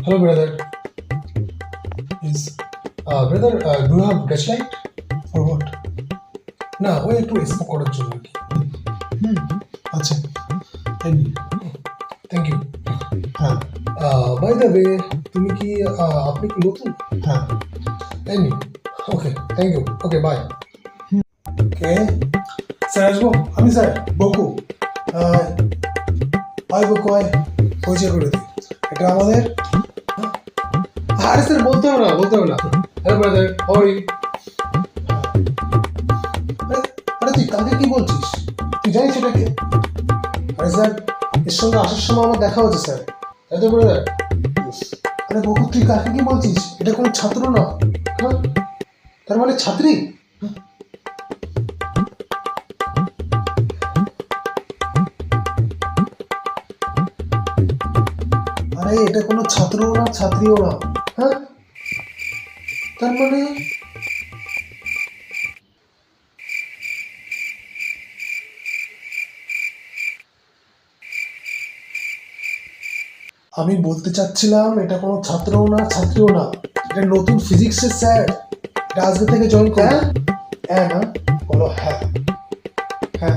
Hello, brother. Is brother, do you have gaslight for what? না ওই একটু smoke করার জন্য আর কি। আচ্ছা থ্যাংক ইউ। হ্যাঁ বাই দ্য ওয়ে তুমি কি আপনি কি নতুন? হ্যাঁ এমনি। Okay thank you. Okay bye. কে স্যার আসবো? আমি স্যার বকু। আয় বকু আয়, পরিচয় করে দিই। এটা আমাদের। আরে স্যার বলতে হবে না বলতে হবে না। Hello brother, how are you? আরে তুই কাকে কি বলছিস? তুই জানিস এটা কে? আরে স্যার এর সঙ্গে আসার সময় আমার দেখা হচ্ছে স্যার। তাই তো ব্রাদার? আরে বকু তুই কাকে কি বলছিস? এটা কোনো ছাত্র না। হ্যাঁ তার মানে ছাত্রী? আরে এটা কোনো ছাত্রও না ছাত্রীও না। হ্যাঁ তার মানে আমি বলতে চাচ্ছিলাম এটা কোনো ছাত্রও না ছাত্রীও না, এটা নতুন ফিজিক্সের স্যার। এটা আজকে থেকে জয়েন করে। হ্যাঁ হ্যাঁ না বলো হ্যাঁ। হ্যাঁ